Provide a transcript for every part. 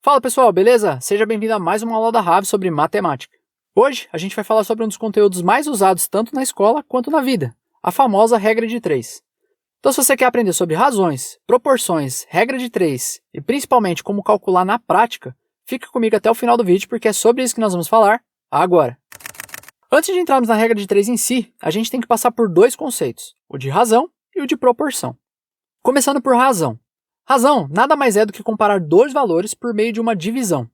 Fala pessoal, beleza? Seja bem-vindo a mais uma aula da Rave sobre matemática. Hoje a gente vai falar sobre um dos conteúdos mais usados tanto na escola quanto na vida, a famosa regra de 3. Então se você quer aprender sobre razões, proporções, regra de 3 e principalmente como calcular na prática, fica comigo até o final do vídeo porque é sobre isso que nós vamos falar agora. Antes de entrarmos na regra de 3 em si, a gente tem que passar por dois conceitos, o de razão e o de proporção. Começando por razão. Razão nada mais é do que comparar dois valores por meio de uma divisão.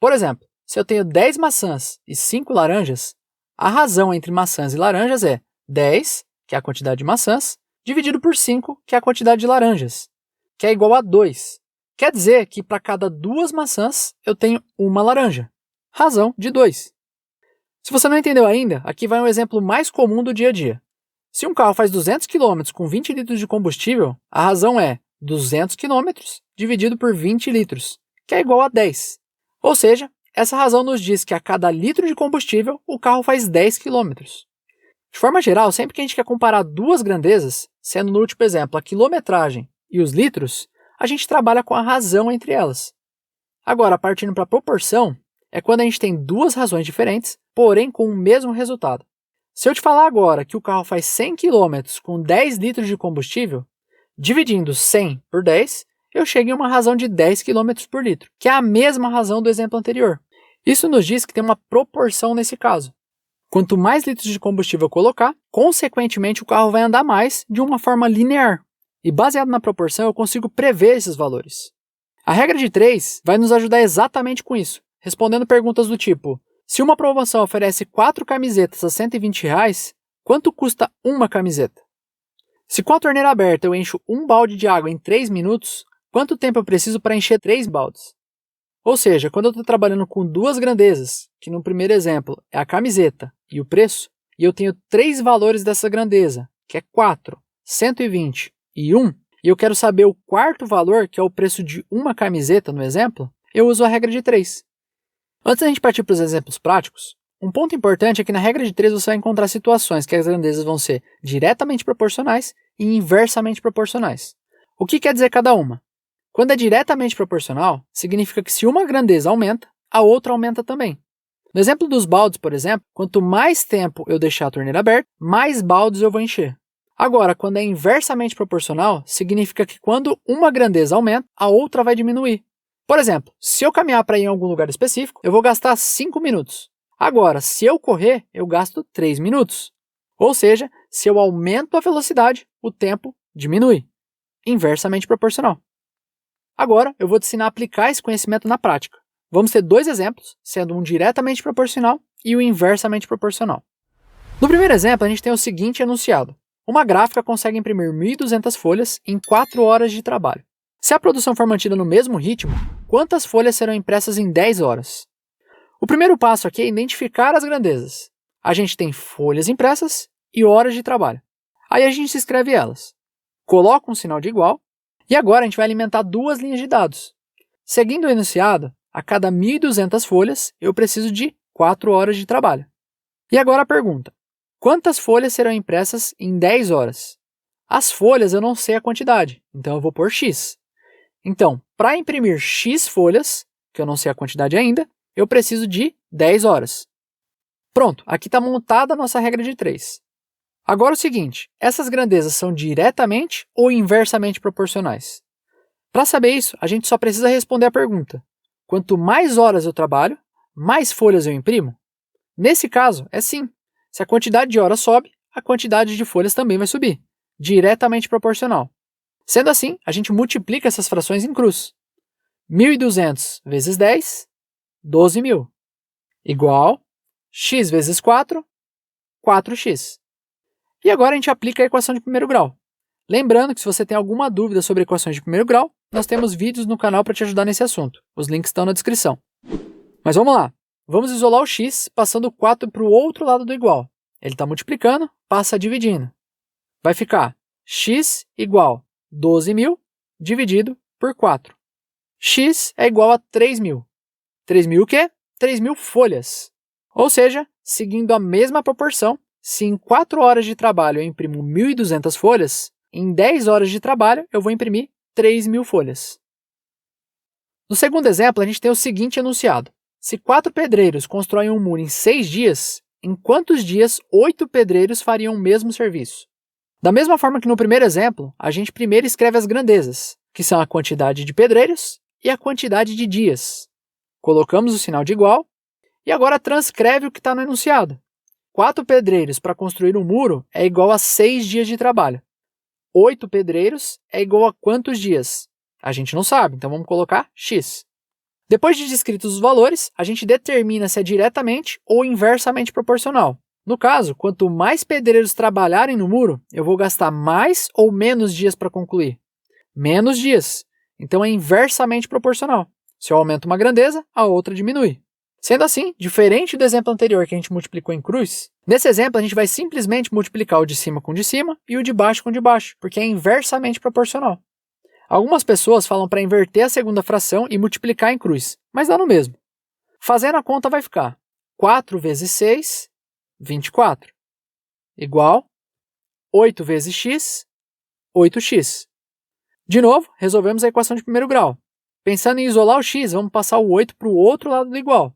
Por exemplo, se eu tenho 10 maçãs e 5 laranjas, a razão entre maçãs e laranjas é 10, que é a quantidade de maçãs, dividido por 5, que é a quantidade de laranjas, que é igual a 2. Quer dizer que para cada 2 maçãs eu tenho uma laranja. Razão de 2. Se você não entendeu ainda, aqui vai um exemplo mais comum do dia a dia. Se um carro faz 200 km com 20 litros de combustível, a razão é 200 km dividido por 20 litros, que é igual a 10. Ou seja, essa razão nos diz que a cada litro de combustível, o carro faz 10 km. De forma geral, sempre que a gente quer comparar duas grandezas, sendo no último exemplo a quilometragem e os litros, a gente trabalha com a razão entre elas. Agora, partindo para a proporção, é quando a gente tem duas razões diferentes, porém com o mesmo resultado. Se eu te falar agora que o carro faz 100 km com 10 litros de combustível, dividindo 100 por 10, eu chego em uma razão de 10 km por litro, que é a mesma razão do exemplo anterior. Isso nos diz que tem uma proporção nesse caso. Quanto mais litros de combustível eu colocar, consequentemente o carro vai andar mais de uma forma linear. E baseado na proporção eu consigo prever esses valores. A regra de 3 vai nos ajudar exatamente com isso, respondendo perguntas do tipo: se uma promoção oferece 4 camisetas a R$120, quanto custa uma camiseta? Se com a torneira aberta eu encho um balde de água em 3 minutos, quanto tempo eu preciso para encher 3 baldes? Ou seja, quando eu estou trabalhando com duas grandezas, que no primeiro exemplo é a camiseta e o preço, e eu tenho 3 valores dessa grandeza, que é 4, 120 e 1, e eu quero saber o quarto valor, que é o preço de uma camiseta no exemplo, eu uso a regra de 3. Antes da gente partir para os exemplos práticos, um ponto importante é que na regra de 3 você vai encontrar situações que as grandezas vão ser diretamente proporcionais e inversamente proporcionais. O que quer dizer cada uma? Quando é diretamente proporcional, significa que se uma grandeza aumenta, a outra aumenta também. No exemplo dos baldes, por exemplo, quanto mais tempo eu deixar a torneira aberta, mais baldes eu vou encher. Agora, quando é inversamente proporcional, significa que quando uma grandeza aumenta, a outra vai diminuir. Por exemplo, se eu caminhar para ir em algum lugar específico, eu vou gastar 5 minutos. Agora, se eu correr, eu gasto 3 minutos. Ou seja, se eu aumento a velocidade, o tempo diminui. Inversamente proporcional. Agora, eu vou te ensinar a aplicar esse conhecimento na prática. Vamos ter dois exemplos, sendo um diretamente proporcional e o inversamente proporcional. No primeiro exemplo, a gente tem o seguinte enunciado. Uma gráfica consegue imprimir 1.200 folhas em 4 horas de trabalho. Se a produção for mantida no mesmo ritmo, quantas folhas serão impressas em 10 horas? O primeiro passo aqui é identificar as grandezas. A gente tem folhas impressas e horas de trabalho. Aí a gente escreve elas. Coloca um sinal de igual e agora a gente vai alimentar duas linhas de dados. Seguindo o enunciado, a cada 1.200 folhas eu preciso de 4 horas de trabalho. E agora a pergunta: quantas folhas serão impressas em 10 horas? As folhas eu não sei a quantidade, então eu vou pôr X. Então, para imprimir X folhas, que eu não sei a quantidade ainda, eu preciso de 10 horas. Pronto, aqui está montada a nossa regra de 3. Agora o seguinte, essas grandezas são diretamente ou inversamente proporcionais? Para saber isso, a gente só precisa responder a pergunta: quanto mais horas eu trabalho, mais folhas eu imprimo? Nesse caso, é sim. Se a quantidade de horas sobe, a quantidade de folhas também vai subir, diretamente proporcional. Sendo assim, a gente multiplica essas frações em cruz. 1.200 vezes 10, 12.000, igual x vezes 4, 4x. E agora a gente aplica a equação de primeiro grau. Lembrando que se você tem alguma dúvida sobre equações de primeiro grau, nós temos vídeos no canal para te ajudar nesse assunto. Os links estão na descrição. Mas vamos lá. Vamos isolar o x passando o 4 para o outro lado do igual. Ele está multiplicando, passa dividindo. Vai ficar x igual 12.000 dividido por 4. X é igual a 3.000. 3.000 o quê? 3.000 folhas. Ou seja, seguindo a mesma proporção, se em 4 horas de trabalho eu imprimo 1.200 folhas, em 10 horas de trabalho eu vou imprimir 3.000 folhas. No segundo exemplo, a gente tem o seguinte enunciado. Se 4 pedreiros constroem um muro em 6 dias, em quantos dias 8 pedreiros fariam o mesmo serviço? Da mesma forma que no primeiro exemplo, a gente primeiro escreve as grandezas, que são a quantidade de pedreiros e a quantidade de dias. Colocamos o sinal de igual e agora transcreve o que está no enunciado. 4 pedreiros para construir um muro é igual a 6 dias de trabalho. 8 pedreiros é igual a quantos dias? A gente não sabe, então vamos colocar x. Depois de descritos os valores, a gente determina se é diretamente ou inversamente proporcional. No caso, quanto mais pedreiros trabalharem no muro, eu vou gastar mais ou menos dias para concluir? Menos dias. Então é inversamente proporcional. Se eu aumento uma grandeza, a outra diminui. Sendo assim, diferente do exemplo anterior que a gente multiplicou em cruz, nesse exemplo a gente vai simplesmente multiplicar o de cima com o de cima e o de baixo com o de baixo, porque é inversamente proporcional. Algumas pessoas falam para inverter a segunda fração e multiplicar em cruz, mas dá no mesmo. Fazendo a conta vai ficar 4 vezes 6, 24, igual 8 vezes x, 8x. De novo, resolvemos a equação de primeiro grau. Pensando em isolar o x, vamos passar o 8 para o outro lado do igual.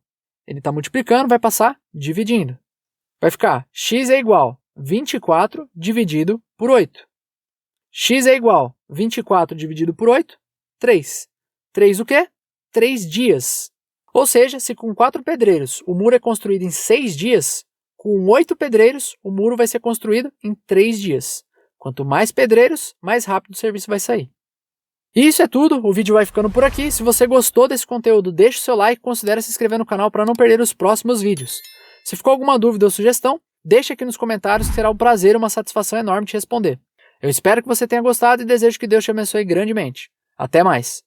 Ele está multiplicando, vai passar dividindo. Vai ficar x é igual a 24 dividido por 8. X é igual a 24 dividido por 8, 3. 3 o quê? 3 dias. Ou seja, se com 4 pedreiros o muro é construído em 6 dias, com 8 pedreiros o muro vai ser construído em 3 dias. Quanto mais pedreiros, mais rápido o serviço vai sair. E isso é tudo, o vídeo vai ficando por aqui. Se você gostou desse conteúdo, deixe o seu like e considere se inscrever no canal para não perder os próximos vídeos. Se ficou alguma dúvida ou sugestão, deixe aqui nos comentários que será um prazer e uma satisfação enorme te responder. Eu espero que você tenha gostado e desejo que Deus te abençoe grandemente. Até mais!